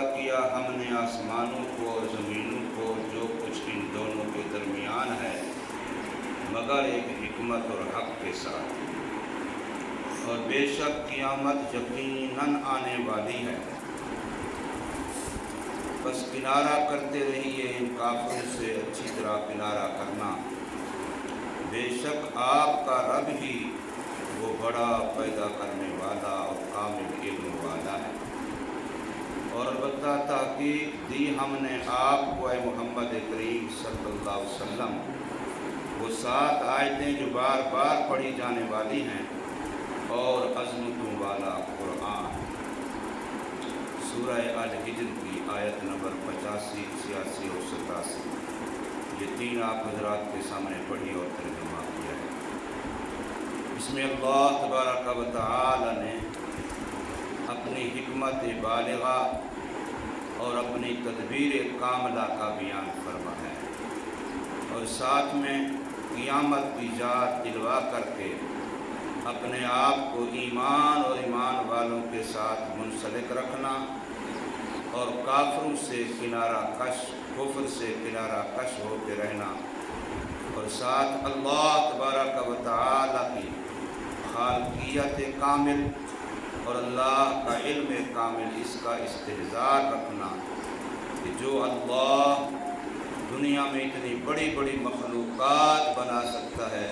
کیا ہم نے آسمانوں کو اور زمینوں کو جو کچھ ان دونوں کے درمیان ہے مگر ایک حکمت اور حق کے ساتھ، اور بے شک قیامت یقیناً آنے والی ہے۔ بس کنارہ کرتے رہیے ان کافروں سے اچھی طرح کنارہ کرنا، بے شک آپ کا رب ہی وہ بڑا پیدا کرنے والا اور کامل علم والا ہے۔ اور البتہ تحقیق دی ہم نے آپ کو اے محمد کریم صلی اللہ علیہ وسلم وہ 7 آیتیں جو بار بار پڑھی جانے والی ہیں اور عظمتوں والا قرآن۔ سورہ الحجر کی آیت نمبر 85، 86 اور 87 یہ 3 آپ حضرات کے سامنے پڑھی اور ترجمہ کیا ہے۔ اس میں اللہ تبارک و تعالی نے اپنی حکمت بالغہ اور اپنی تدبیر کاملہ کا بیان فرمایا ہے، اور ساتھ میں قیامت کی یاد دلوا کر کے اپنے آپ کو ایمان اور ایمان والوں کے ساتھ منسلک رکھنا اور کافروں سے کنارہ کش، کفر سے کنارہ کش ہو کے رہنا، اور ساتھ اللہ تبارک و تعالی کی خالقیت کامل اور اللہ کا علم کامل اس کا استحضار رکھنا کہ جو اللہ دنیا میں اتنی بڑی بڑی مخلوقات بنا سکتا ہے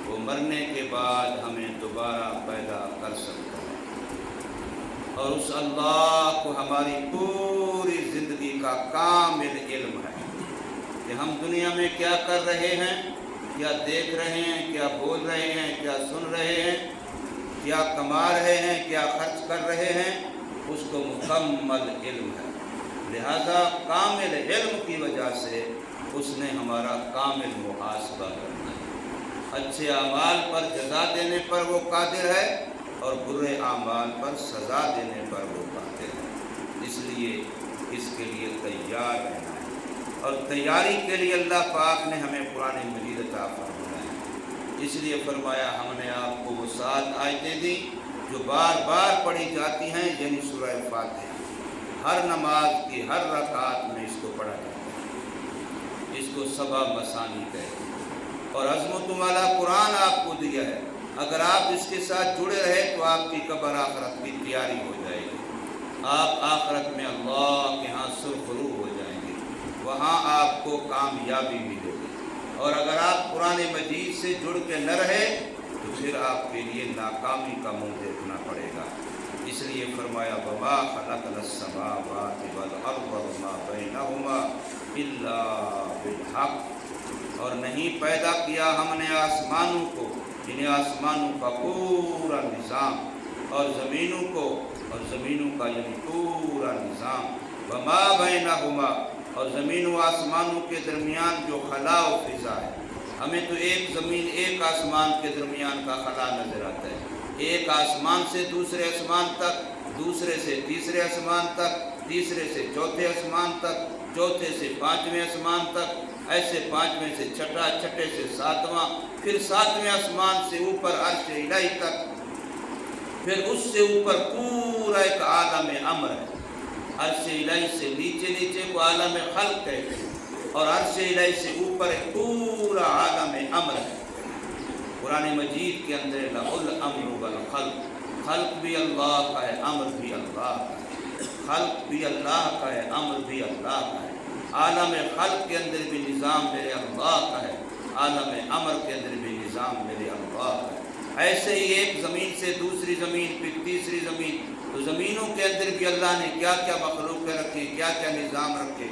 وہ مرنے کے بعد ہمیں دوبارہ پیدا کر سکتا ہے، اور اس اللہ کو ہماری پوری زندگی کا کامل علم ہے کہ ہم دنیا میں کیا کر رہے ہیں، کیا دیکھ رہے ہیں، کیا بول رہے ہیں، کیا سن رہے ہیں، کیا کما رہے ہیں، کیا خرچ کر رہے ہیں، اس کو مکمل علم ہے۔ لہذا کامل علم کی وجہ سے اس نے ہمارا کامل محاسبہ کرنا ہے۔ اچھے اعمال پر جزا دینے پر وہ قادر ہے اور برے اعمال پر سزا دینے پر وہ قادر ہے، اس لیے اس کے لیے تیار رہنا ہے، اور تیاری کے لیے اللہ پاک نے ہمیں قرآن مجید عطا فرمایا ہے۔ اس لیے فرمایا ہم نے آپ کو وہ 7 آیتیں دی جو بار بار پڑھی جاتی ہیں، یعنی سورہ فاتحہ۔ ہر نماز کی ہر رکعت میں اس کو پڑھا جاتا ہے، اس کو 7 مثانی کہتے ہیں، اور عظمتوں والا قرآن آپ کو دیا ہے۔ اگر آپ اس کے ساتھ جڑے رہے تو آپ کی قبر آخرت کی تیاری ہو جائے گی، آپ آخرت میں اللہ کے ہاں سرخرو ہو جائیں گے، وہاں آپ کو کامیابی ملے گی۔ اور اگر آپ قرآن مجید سے جڑ کے نہ رہے تو پھر آپ کے لیے ناکامی کا منہ دیکھنا پڑے گا۔ اس لیے فرمایا وَمَا خَلَقْنَا السَّمَاوَاتِ وَالْأَرْضَ وَمَا بَيْنَهُمَا إِلَّا بِالْحَقِّ، اور نہیں پیدا کیا ہم نے آسمانوں کو، یعنی آسمانوں کا پورا نظام، اور زمینوں کو، اور زمینوں کا یعنی پورا نظام، وَمَا بَيْنَهُمَا، اور زمین و آسمانوں کے درمیان جو خلا و فضا ہے۔ ہمیں تو ایک زمین ایک آسمان کے درمیان کا خلا نظر آتا ہے، ایک آسمان سے دوسرے آسمان تک، دوسرے سے تیسرے آسمان تک، تیسرے سے چوتھے آسمان تک، چوتھے سے 5ویں آسمان تک، ایسے 5ویں سے چھٹا، چھٹے سے 7واں، پھر 7ویں آسمان سے اوپر عرش الہی تک، پھر اس سے اوپر پورا ایک عالم امر ہے۔ عرش الہی سے نیچے کو عالم خلق کہتے ہیں، اور عرش الہی سے اوپر ایک پورا عالم امر ہے۔ قرآن مجید کے اندر لَهُ الْأَمْرُ وَالْخَلْقُ، خلق بھی اللہ کا ہے، امر بھی اللہ کا ہے، خلق بھی اللہ کا ہے، امر بھی اللہ کا ہے۔ عالم خلق کے اندر بھی نظام میرے اللہ کا ہے، عالم امر کے اندر بھی نظام میرے اللہ کا ہے۔ ایسے ہی ایک زمین سے دوسری زمین، پھر تیسری زمین، تو زمینوں کے اندر بھی اللہ نے کیا کیا مخلوقیں رکھی، کیا کیا نظام رکھے،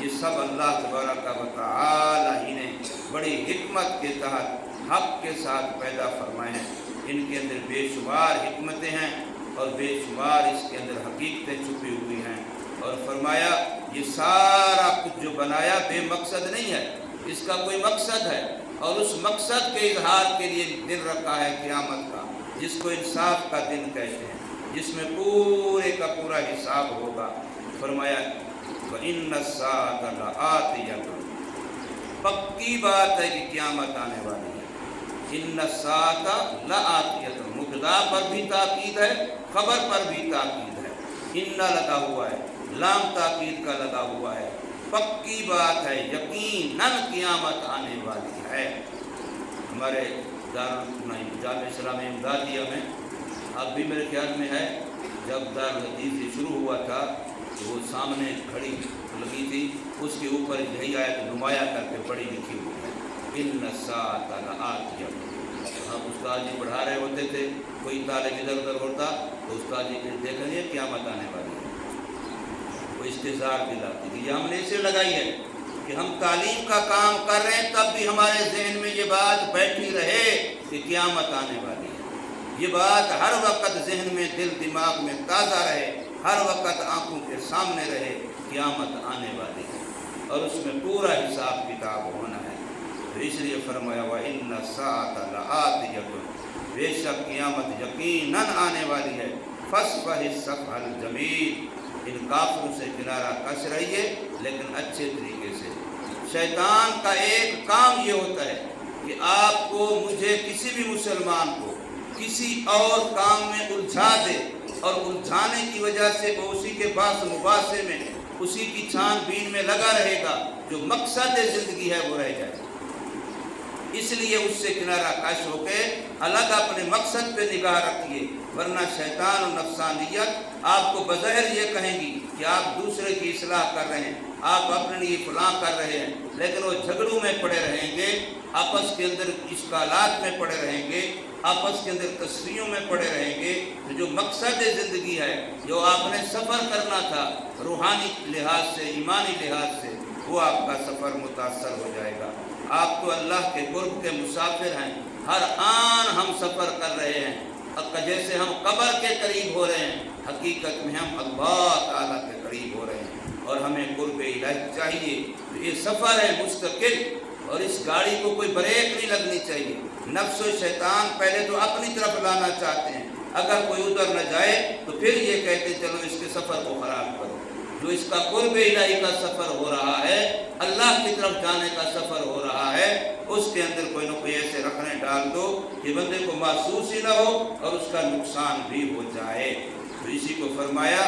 یہ سب اللہ تبارک و تعالی ہی نے بڑی حکمت کے تحت حق کے ساتھ پیدا فرمائے ہیں۔ ان کے اندر بے شمار حکمتیں ہیں اور بے شمار اس کے اندر حقیقتیں چھپی ہوئی ہیں، اور فرمایا یہ سارا کچھ جو بنایا بے مقصد نہیں ہے، اس کا کوئی مقصد ہے، اور اس مقصد کے اظہار کے لیے دن رکھا ہے قیامت کا، جس کو انصاف کا دن کہتے ہیں، جس میں پورے کا پورا حساب ہوگا۔ فرمایا وَإِنَّ السَّاعَةَ لَآتِيَةٌ، پکی بات ہے کہ قیامت آنے والی ہے۔ إِنَّ السَّاعَةَ لَآتِيَةٌ، مبتدا پر بھی تاکید ہے، خبر پر بھی تاکید ہے۔ ان لگا ہوا ہے، لام تاکید کا لگا ہوا ہے، پکی بات ہے، یقیناً قیامت آنے والی ہے۔ ہمارے جامع اسلامیہ امدادیہ میں اب بھی میرے خیال میں ہے، جب دارالحدیث سے شروع ہوا تھا تو وہ سامنے گھڑی لگی تھی، اس کے اوپر یہی آیت نمایاں کر کے پڑھی لکھی ہوئی ہے، ان الساعۃ لآتیہ۔ ہم استاد جی پڑھا رہے ہوتے تھے، کوئی طالب ادھر ادھر ہوتا تو استاد جی دیکھ لیے قیامت آنے والی ہے، وہ استحضار دلاتی تھی۔ یہ ہم نے اسے لگائی ہے کہ ہم تعلیم کا کام کر رہے ہیں، تب بھی ہمارے ذہن میں یہ بات بیٹھی رہے کہ قیامت آنے والی ہے۔ یہ بات ہر وقت ذہن میں، دل دماغ میں تازہ رہے، ہر وقت آنکھوں کے سامنے رہے، قیامت آنے والی ہے اور اس میں پورا حساب کتاب ہونا ہے۔ تو اس لیے فرمایا وَإِنَّ السَّاعَةَ لَآتِيَةٌ، بے شک قیامت یقیناً آنے والی ہے۔ فَاصْفَحِ الصَّفْحَ الْجَمِيلَ، ان کافروں سے کنارہ کش رہیے لیکن اچھے طریقے سے۔ شیطان کا ایک کام یہ ہوتا ہے کہ آپ کو، مجھے، کسی بھی مسلمان کو کسی اور کام میں الجھا دے، اور الجھانے کی وجہ سے وہ اسی کے بحث مباحثے میں، اسی کی چھان بین میں لگا رہے گا، جو مقصد زندگی ہے وہ رہ جائے گا۔ اس لیے اس سے کنارہ کش ہو کے الگ اپنے مقصد پہ نگاہ رکھیے، ورنہ شیطان اور نفسانیت آپ کو بظاہر یہ کہیں گی کہ آپ دوسرے کی اصلاح کر رہے ہیں، آپ اپنے لیے فلاں کر رہے ہیں، لیکن وہ جھگڑوں میں پڑے رہیں گے، آپس کے اندر اشکالات میں پڑے رہیں گے، آپس کے اندر تصفیوں میں پڑے رہیں گے۔ تو جو مقصد زندگی ہے، جو آپ نے سفر کرنا تھا روحانی لحاظ سے، ایمانی لحاظ سے، وہ آپ کا سفر متاثر ہو جائے گا۔ آپ تو اللہ کے قرب کے مسافر ہیں، ہر آن ہم سفر کر رہے ہیں، جیسے ہم قبر کے قریب ہو رہے ہیں، حقیقت میں ہم اللہ تعالیٰ کے قریب ہو رہے ہیں، اور ہمیں قرب الہی چاہیے۔ تو یہ سفر ہے مستقل، اور اس گاڑی کو کوئی بریک نہیں لگنی چاہیے۔ نفس و شیطان پہلے تو اپنی طرف لانا چاہتے ہیں، اگر کوئی ادھر نہ جائے تو پھر یہ کہتے چلو اس کے سفر کو خراب کرو۔ جو اس کا قرب الہی کا سفر ہو رہا ہے، اللہ کی طرف جانے کا سفر ہو رہا ہے، اس کے اندر کوئی نہ کوئی ایسے رکھنے ڈال دو کہ بندے کو محسوس ہی نہ ہو اور اس کا نقصان بھی ہو جائے۔ تو اسی کو فرمایا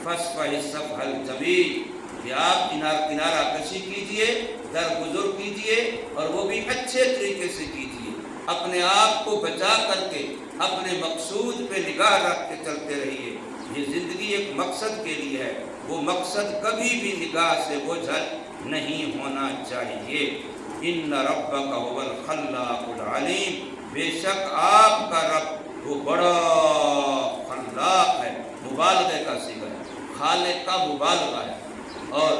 فَاصْفَحِ الصَّفْحَ الْجَمِيلَ، کہ آپ کنارہ کشی کیجئے، درگزر کیجئے، اور وہ بھی اچھے طریقے سے کیجئے۔ اپنے آپ کو بچا کر کے اپنے مقصود پہ نگاہ رکھ کے چلتے رہیے۔ یہ زندگی ایک مقصد کے لیے ہے، وہ مقصد کبھی بھی نگاہ سے اوجھل نہیں ہونا چاہیے۔ ان ربک هو الخلاق العلیم، بے شک آپ کا رب وہ بڑا خلاق ہے، مبالغے کا صیغہ ہے، خالق کا مبالغہ ہے، اور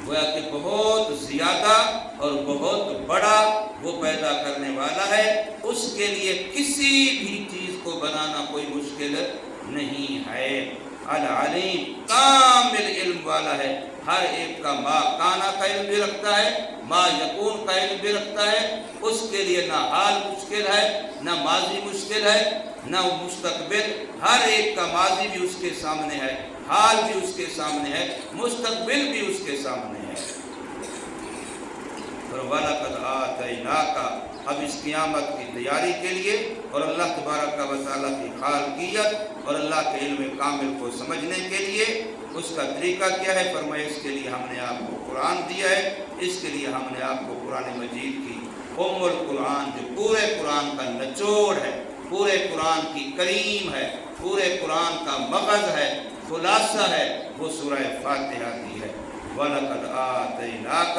گویا کہ بہت زیادہ اور بہت بڑا وہ پیدا کرنے والا ہے۔ اس کے لیے کسی بھی چیز کو بنانا کوئی مشکل نہیں ہے۔ العلیم، کامل علم والا ہے، ہر ایک کا ما کانا کا علم بھی رکھتا ہے، ما یکون کا علم بھی رکھتا ہے۔ اس کے لیے نہ حال مشکل ہے، نہ ماضی مشکل ہے، نہ مستقبل۔ ہر ایک کا ماضی بھی اس کے سامنے ہے، حال بھی اس کے سامنے ہے، مستقبل بھی اس کے سامنے ہے۔ وَلَقَدْ آتَيْنَاكَ، اب اس قیامت کی تیاری کے لیے اور اللہ تبارک و تعالیٰ کی خالقیت اور اللہ کے علم کامل کو سمجھنے کے لیے اس کا طریقہ کیا ہے؟ فرمایا اس کے لیے ہم نے آپ کو قرآن دیا ہے، اس کے لیے ہم نے آپ کو قرآن مجید کی ام القرآن، جو پورے قرآن کا نچوڑ ہے، پورے قرآن کی کریم ہے، پورے قرآن کا مغز ہے، خلاصہ ہے، وہ سورہ فاتحہ کی ہے۔ وَلَقَدْ آتَيْنَاكَ،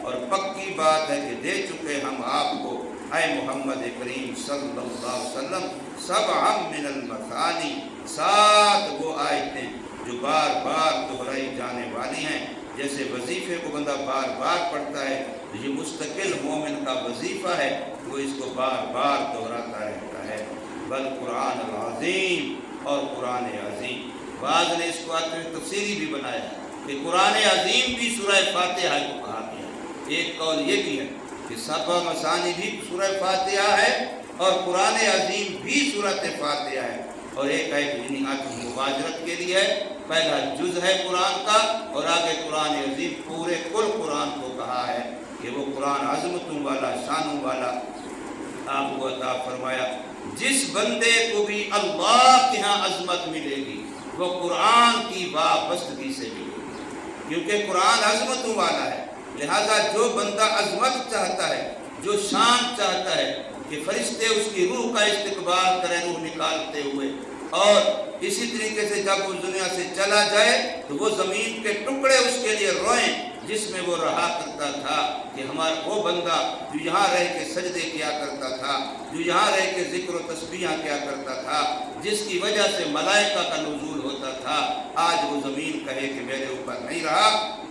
اور پکی بات ہے کہ دے چکے ہم آپ کو اے محمد کریم صلی اللہ علیہ وسلم سبعا من المثانی، 7 وہ آیتیں جو بار بار دہرائی جانے والی ہیں۔ جیسے وظیفے کو بندہ بار بار پڑھتا ہے، یہ مستقل مومن کا وظیفہ ہے، وہ اس کو بار بار دہراتا رہتا ہے۔ بل قرآن العظیم، اور قرآن عظیم، بعض نے اس کو تفسیری بھی بنایا کہ قرآن عظیم بھی سورہ فاتحہ کو کہا گیا۔ ایک قول یہ بھی ہے کہ 7 مثانی بھی سورہ فاتحہ ہے اور قرآن عظیم بھی سورۃ فاتحہ ہے، اور ایک ہے کہ مباشرت کے لیے ہے، پہلا جز ہے قرآن کا، اور آگے قرآن عظیم پورے کل قرآن کو کہا ہے کہ وہ قرآن عظمتوں والا، شانوں والا آپ کو عطا فرمایا۔ جس بندے کو بھی اللہ کے ہاں عظمت ملے گی، وہ قرآن کی وابستگی سے ملے گی، کیونکہ قرآن عظمتوں والا ہے۔ لہذا جو بندہ عظمت چاہتا ہے، جو شان چاہتا ہے کہ فرشتے اس کی روح کا استقبال کریں روح نکالتے ہوئے، اور اسی طریقے سے جب وہ دنیا سے چلا جائے تو وہ زمین کے ٹکڑے اس کے لیے روئیں جس میں وہ رہا کرتا تھا، کہ ہمارا وہ بندہ جو یہاں رہ کے سجدے کیا کرتا تھا، جو یہاں رہ کے ذکر و تسبیحاں کیا کرتا تھا، جس کی وجہ سے ملائکہ کا نزول ہوتا تھا، آج وہ زمین کہے کہ میرے اوپر نہیں رہا۔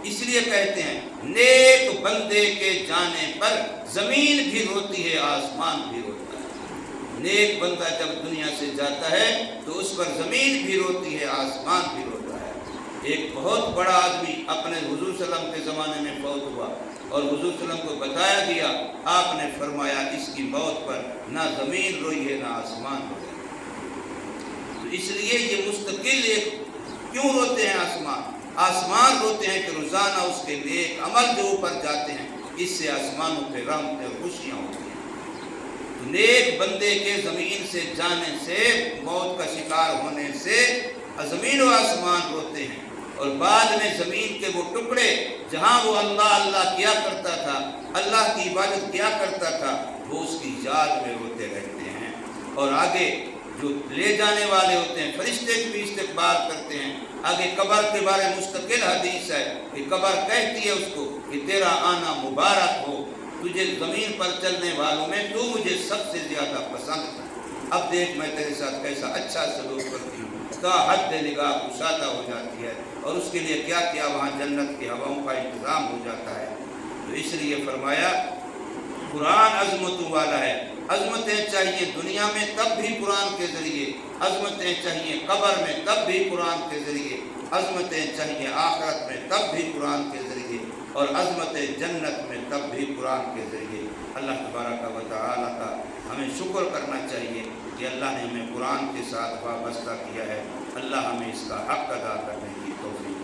اس لیے کہتے ہیں نیک بندے کے جانے پر زمین بھی روتی ہے، آسمان بھی روتا ہے۔ نیک بندہ جب دنیا سے جاتا ہے تو اس پر زمین بھی روتی ہے، آسمان بھی روتا ہے۔ ایک بہت بڑا آدمی اپنے حضور صلی اللہ علیہ وسلم کے زمانے میں فوت ہوا، اور حضور صلی اللہ علیہ وسلم کو بتایا گیا، آپ نے فرمایا اس کی موت پر نہ زمین روئی ہے نہ آسمان روئی ہے۔ تو اس لیے یہ مستقل ایک کیوں روتے ہیں آسمان روتے ہیں کہ روزانہ اس کے نیک عمل جو اوپر جاتے ہیں، اس سے آسمانوں پہ رحمتیں اور خوشیاں ہوتی ہیں۔ تو نیک بندے کے زمین سے جانے سے، موت کا شکار ہونے سے زمین و آسمان روتے ہیں، اور بعد میں زمین کے وہ ٹکڑے جہاں وہ اللہ اللہ کیا کرتا تھا، اللہ کی عبادت کیا کرتا تھا، وہ اس کی یاد میں روتے رہتے ہیں۔ اور آگے جو لے جانے والے ہوتے ہیں فرشتے بھی استقبال کرتے ہیں۔ آگے قبر کے بارے مستقل حدیث ہے کہ قبر کہتی ہے اس کو کہ تیرا آنا مبارک ہو، تجھے زمین پر چلنے والوں میں تو مجھے سب سے زیادہ پسند ہے، اب دیکھ میں تیرے ساتھ کیسا اچھا سلوک کرتی ہوں۔ کا حد نگاہ کشادہ ہو جاتی ہے، اور اس کے لیے کیا کیا وہاں جنت کی ہواؤں کا انتظام ہو جاتا ہے۔ تو اس لیے فرمایا قرآن عظمتوں والا ہے۔ عظمتیں چاہیے دنیا میں تب بھی قرآن کے ذریعے، عظمتیں چاہیے قبر میں تب بھی قرآن کے ذریعے، عظمتیں چاہیے آخرت میں تب بھی قرآن کے ذریعے، اور عظمتیں جنت میں تب بھی قرآن کے ذریعے۔ اللہ تبارک و تعالیٰ کا ہمیں شکر کرنا چاہیے کہ اللہ نے ہمیں قرآن کے ساتھ وابستہ کیا ہے۔ اللہ ہمیں اس کا حق ادا کرنے کی توفیق